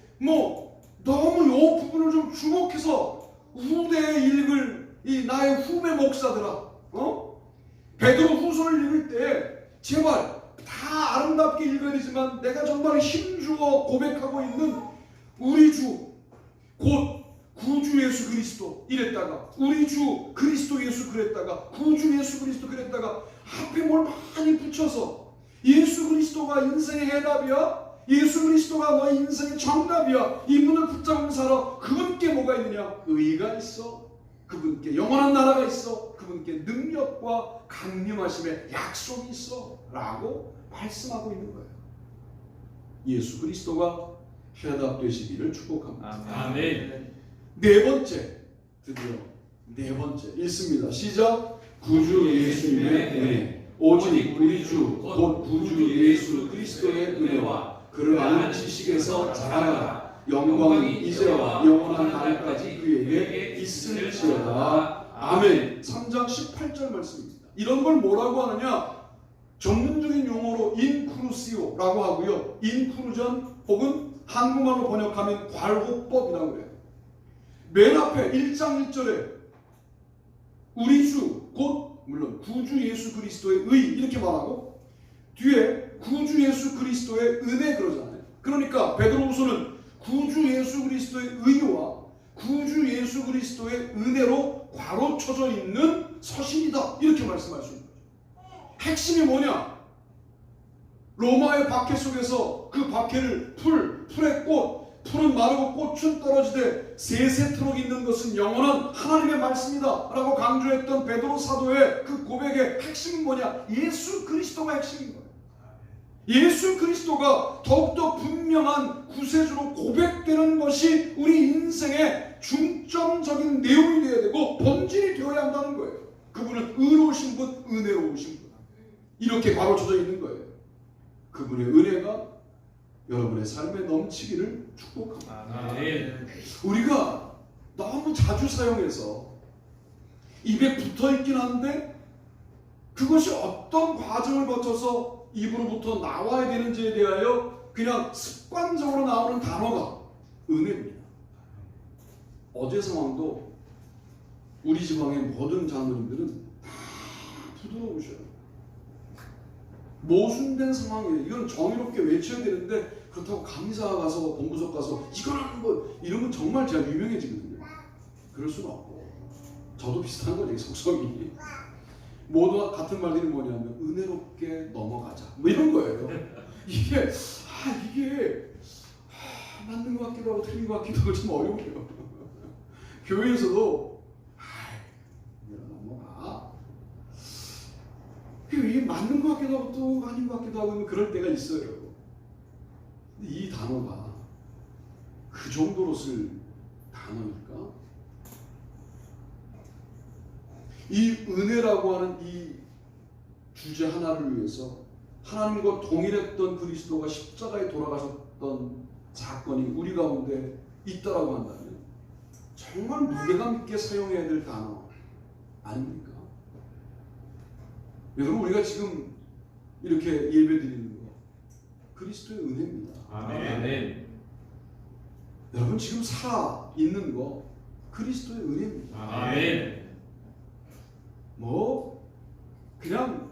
너무 이 부분을 좀 주목해서 후대에 읽을 이 나의 후배 목사들아 베드로 후서를 읽을 때 제발 다 아름답게 읽어야 되지만 내가 정말 힘주어 고백하고 있는 우리 주 곧 구주 예수 그리스도 이랬다가 우리 주 그리스도 예수 그랬다가 구주 예수 그리스도 그랬다가 앞에 뭘 많이 붙여서 예수 그리스도가 인생의 해답이야. 예수 그리스도가 너의 인생의 정답이야. 이분을 붙잡은 사람 그분께 뭐가 있느냐? 의가 있어. 그분께 영원한 나라가 있어. 그분께 능력과 강림하심의 약속이 있어 라고 말씀하고 있는 거예요. 예수 그리스도가 해답 되시기를 축복합니다. 아멘. 네 번째, 드디어 네 번째 읽습니다. 시작. 구주 예수님의 은혜 오직 우리 주 곧 구주 예수 그리스도의 은혜와 그를 아는 지식에서 자라나라. 영광이 이제와 영원한 날까지 그에게 있을지어다. 아멘. 3장 18절 말씀입니다. 이런 걸 뭐라고 하느냐? 전문적인 용어로 인크루시오라고 하고요. 인크루전 혹은 한국말로 번역하면 괄호법이라고 해요. 맨 앞에 1장 1절에 우리 주 곧 물론 구주 예수 그리스도의 의 이렇게 말하고 뒤에 구주 예수 그리스도의 은혜 그러잖아요. 그러니까 베드로후서는 구주 예수 그리스도의 의와 구주 예수 그리스도의 은혜로 괄호 쳐져 있는 서신이다 이렇게 말씀할 수 있는 거죠. 핵심이 뭐냐? 로마의 박해 속에서 그 박해를 풀의 꽃 풀은 마르고 꽃은 떨어지되 세세토록 있는 것은 영원한 하나님의 말씀이다 라고 강조했던 베드로 사도의 그 고백의 핵심은 뭐냐? 예수 그리스도가 핵심인 거예요. 예수 그리스도가 더욱더 분명한 구세주로 고백되는 것이 우리 인생의 중점적인 내용이 되어야 되고 본질이 되어야 한다는 거예요. 그분은 의로우신 분, 은혜로우신 분 이렇게 가로쳐져 있는 거예요. 그분의 은혜가 여러분의 삶에 넘치기를 축복합니다. 아멘. 우리가 너무 자주 사용해서 입에 붙어있긴 한데 그것이 어떤 과정을 거쳐서 입으로부터 나와야 되는지에 대하여 그냥 습관적으로 나오는 단어가 은혜입니다. 어제 상황도 우리 지방의 모든 장로님들은 다 부드러우셔요. 모순된 상황이에요. 이건 정의롭게 외쳐야 되는데 그렇다고 감사 가서 본부석 가서 이거는 뭐 이런 건 정말 제가 유명해지거든요. 그럴 수는 없고 저도 비슷한 거죠. 속성이 모두 같은 말들이 뭐냐면 은혜롭게 넘어가자 뭐 이런 거예요. 이게 맞는 것 같기도 하고 틀린 것 같기도 하고 좀 어려워요. 교회에서도 넘어가. 이게 맞는 것 같기도 하고 또 아닌 것 같기도 하고 그럴 때가 있어요. 근데 이 단어가 그 정도로 쓸 단어일까? 이 은혜라고 하는 이 주제 하나를 위해서 하나님과 동일했던 그리스도가 십자가에 돌아가셨던 사건이 우리 가운데 있다라고 한다면 정말 무게감 있게 사용해야 될 단어 아닙니까? 여러분, 우리가 지금 이렇게 예배드리는 거 그리스도의 은혜입니다. 아멘. 여러분, 지금 살아 있는 거 그리스도의 은혜입니다. 아멘. 뭐 그냥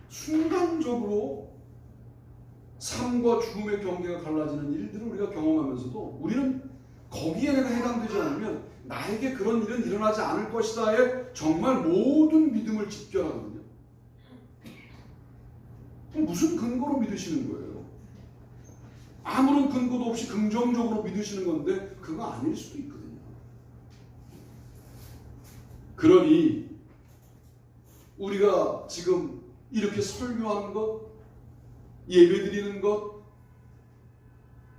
순간적으로 삶과 죽음의 경계가 갈라지는 일들을 우리가 경험하면서도 우리는 거기에 내가 해당되지 않으면 나에게 그런 일은 일어나지 않을 것이다에 정말 모든 믿음을 집결하거든요. 무슨 근거로 믿으시는 거예요? 아무런 근거도 없이 긍정적으로 믿으시는 건데 그거 아닐 수도 있거든요. 그러니 우리가 지금 이렇게 설교하는 것, 예배드리는 것,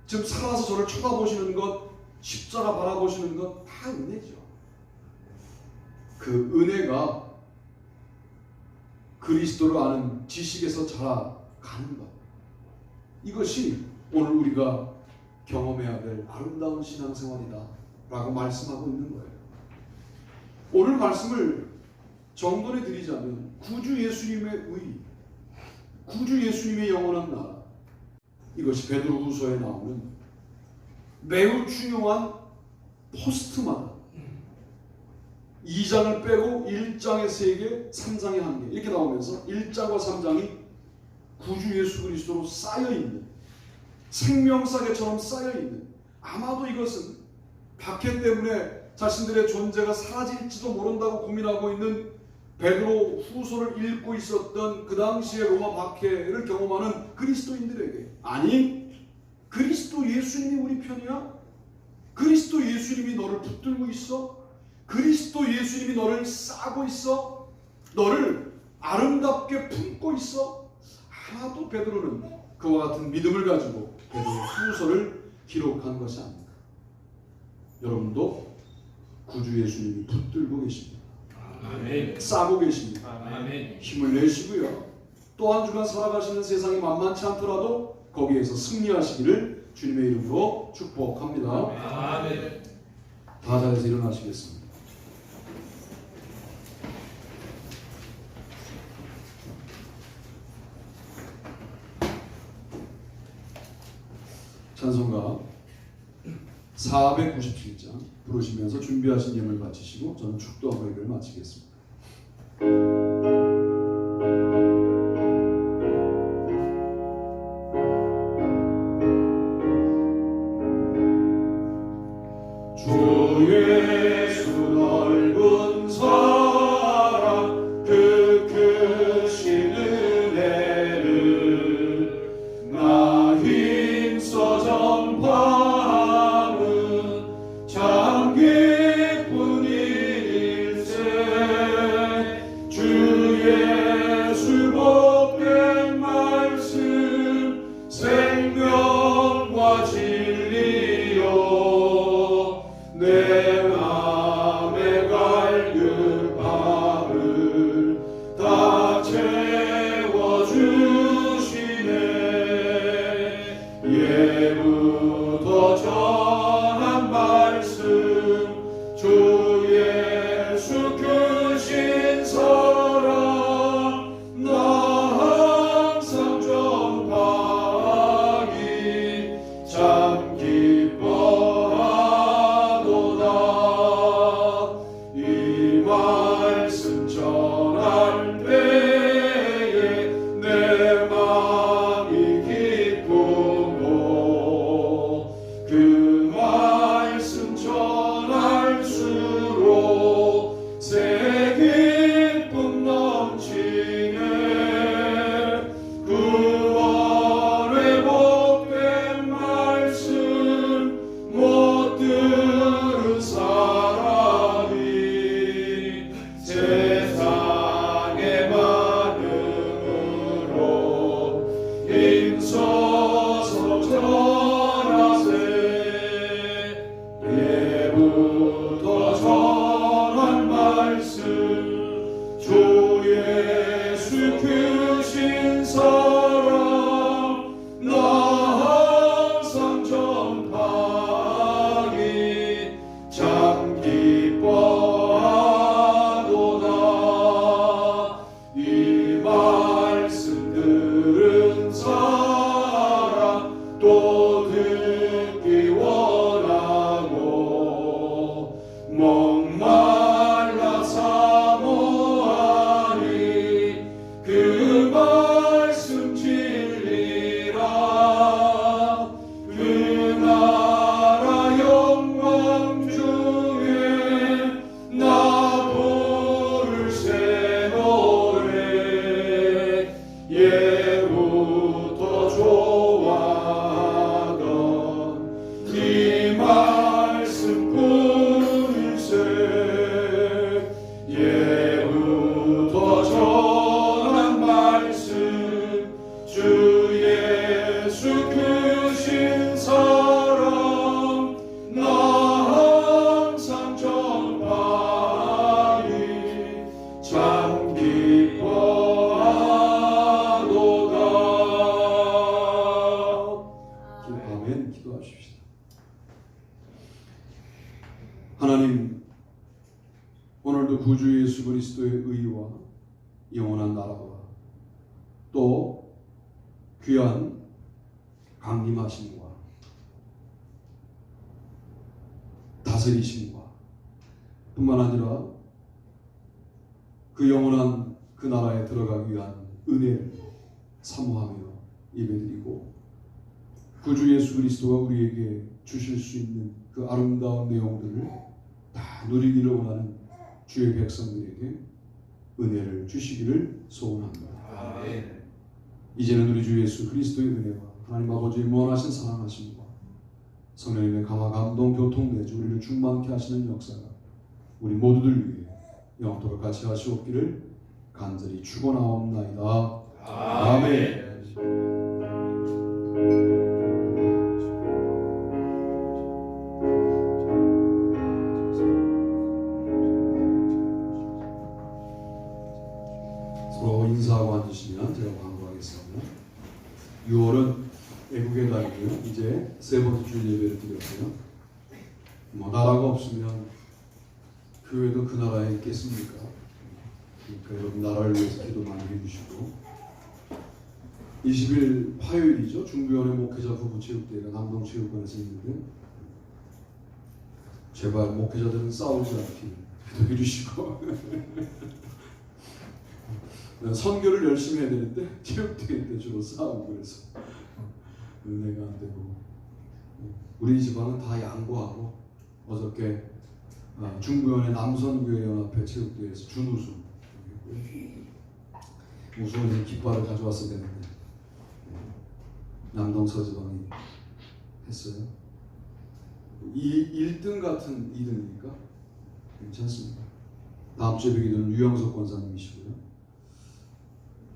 지금 살아서 저를 쳐다보시는 것, 십자가 바라보시는 것 다 은혜죠. 그 은혜가 그리스도를 아는 지식에서 자라가는 것, 이것이 오늘 우리가 경험해야 될 아름다운 신앙생활이다 라고 말씀하고 있는 거예요. 오늘 말씀을 정돈해 드리자면 구주 예수님의 의, 구주 예수님의 영원한 나라, 이것이 베드로후서에 나오는 매우 중요한 포스트마다 2장을 빼고 1장에 3개, 3장에 1개 이렇게 나오면서 1장과 3장이 구주 예수 그리스도로 쌓여있는 생명사계처럼 쌓여있는, 아마도 이것은 박해 때문에 자신들의 존재가 사라질지도 모른다고 고민하고 있는 베드로 후서를 읽고 있었던 그 당시의 로마 박해를 경험하는 그리스도인들에게, 아니 그리스도 예수님이 우리 편이야? 그리스도 예수님이 너를 붙들고 있어? 그리스도 예수님이 너를 싸고 있어? 너를 아름답게 품고 있어? 아마도 베드로는 그와 같은 믿음을 가지고 베드로 후서를 기록한 것이 아닌가. 여러분도 구주 예수님이 붙들고 계십니다. 아멘. 싸고 계십니다. 아멘. 힘을 내시고요. 또 한 주간 살아가시는 세상이 만만치 않더라도 거기에서 승리하시기를 주님의 이름으로 축복합니다. 아멘. 다 자리에서 일어나시겠습니다. 찬송가 497장 부르시면서 준비하신 예물 마치시고 저는 축도하고 예배를 마치겠습니다. 주 예수 넓은 사랑 그 크신 은혜를 나 힘써 전파하는 참 기쁜 일세. 주 예수 복된 말씀 생명과 진리요 내 맘에 갈급함을 다 채워주시네. 예부터 전한 말씀 주 예수 크신 사랑 예부터 전한 말씀 주 예수 크신 사랑 나 항상 전하기 참 기뻐하도다. 이 말씀 들은 사람 또 듣기 원하고 목말라 사모하니 그 말씀 진리라. 그 나라 영광 중에 나 부를 새 노래 예부터 좋아하던 이 말씀 뿐일세. 예부터 전한 말씀 주 예수 크신 사랑 나 항상 전하니 참 기뻐하도다. 아멘. 기도하십시다. 하나님, 오늘도 구주 예수 그리스도의 의와 영원한 나라와 또 귀한 강림하심과 다스리심과 뿐만 아니라 그 영원한 그 나라에 들어가기 위한 은혜를 사모하며 예배드리고 구주 예수 그리스도가 우리에게 주실 수 있는 그 아름다운 내용들을 다 누리기를 원하는 주의 백성들에게 은혜를 주시기를 소원합니다. 아멘. 이제는 우리 주 예수 그리스도의 은혜와 하나님 아버지의 무한하신 사랑하심과 성령님의 강화 감동 교통 내주 우리를 충만케 하시는 역사가 우리 모두들 위해 영토록 같이 하시옵기를 간절히 축원하옵나이다. 아멘. 서로 인사하고 앉으시면 제가 광고하겠습니다. 6월은 애국의 달이고요. 이제 세 번째 주일 예배를 드렸고요. 나라가 없으면 교회도 그 나라에 있겠습니까? 그러니까 여러분 나라를 위해서 기도 많이 해주시고 20일 화요일이죠. 중부연의 목회자 부부 체육대회가 남동체육관에서 있는데 제발 목회자들은 싸우지 않게 기도해 주시고 선교를 열심히 해야 되는데 체육대회 때 주로 싸우고 그래서 은혜가 안 되고 우리 집안은 다 양보하고 어저께 중부연의 남선교회 연합회 체육대회에서 준우승 우승은 깃발을 가져왔어야 되는데 남동 서지방이 했어요. 1등 같은 2등이니까 괜찮습니다. 다음 주에 뵙게 되는 유영석 권사님이시고요.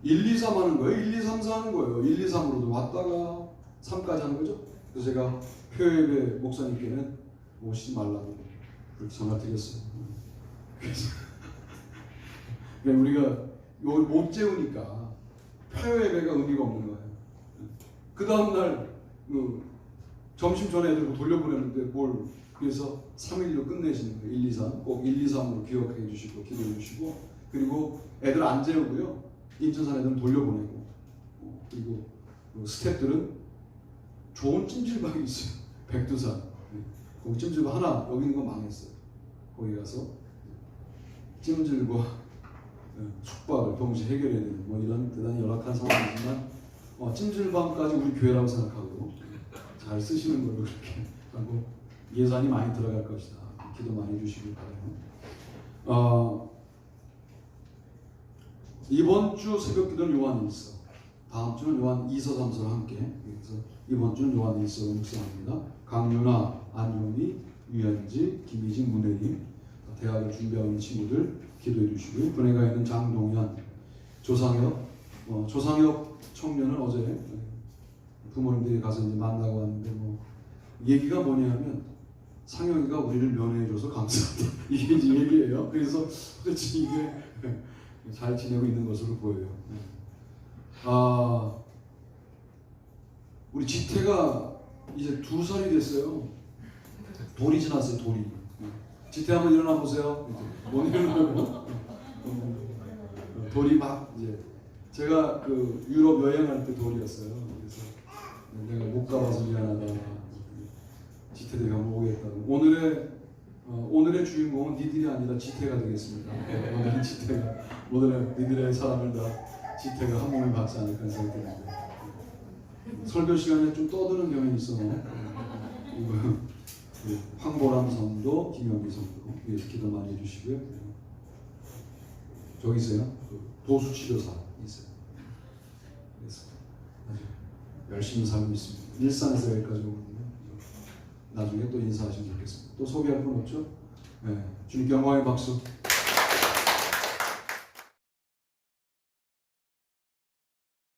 1, 2, 3 하는 거예요. 1, 2, 3, 4 하는 거예요. 1, 2, 3으로도 왔다가 3까지 하는 거죠. 그래서 제가 표예배 목사님께는 오시지 말라고 그렇게 전화 드렸어요. 그래서 우리가 여기 못 재우니까 표예배가 의미가 없는 거예요. 그 다음날 점심 전에 애들 돌려보내는데 뭘 그래서 3일로 끝내시는 거예요. 1, 2, 3 꼭 1, 2, 3으로 기억해 주시고 기도해 주시고 그리고 애들 안 재우고요. 인천산 애들은 돌려보내고 그리고 스태프들은 좋은 찜질방이 있어요. 백두산 거기 찜질방 하나 여기 있는 거 망했어요. 거기 가서 찜질과 숙박을 동시에 해결해야 되는 뭐 이런 대단히 열악한 상황이지만 찜질방까지 우리 교회라고 생각하고 잘 쓰시는 걸로 그렇게 하고 예산이 많이 들어갈 것이다. 기도 많이 해주시길 바라요. 이번 주 새벽 기도는 요한 1서, 다음 주는 요한 2서 3서를 함께. 그래서 이번 주는 요한 1서를 묵상합니다. 강윤아, 안용희, 유현지, 김희진, 문혜님, 대학을 준비하고 있는 친구들 기도해 주시고요. 분해가 있는 장동현, 조상혁 청년은 어제 부모님들이 가서 이제 만나고 왔는데 얘기가 뭐냐면 상영이가 우리를 면회해줘서 감사하다. 이게 이제 얘기예요. 그래서 도대체 이게 잘 지내고 있는 것으로 보여요. 아, 우리 지태가 이제 2살이 됐어요. 돌이 지났어요, 돌이. 지태 한번 일어나 보세요. 못 일어나고. 돌이 막 이제 제가 그 유럽 여행할 때 돌이었어요. 그래서 내가 못 가봐서 미안하다. 지태대가 오겠다고. 오늘의 주인공은 니들이 아니라 지태가 되겠습니다. 오늘은 지태가, 오늘은 니들의 사람을 다 지태가 한 몸에 받지 않을까 그런 생각이 듭니다. 설교 시간에 좀 떠드는 경향이 있어. 이거 황보람 성도, 김영기 성도 위해서 기도 많이 해주시고요. 저기 있어요. 도수 치료사 있어요. 그래서 아주 열심히 살고 있습니다. 일산에서 여기까지 오거든요. 나중에 또 인사하시면 좋겠습니다. 또 소개할 분 없죠? 네. 주님께 영광의 박수.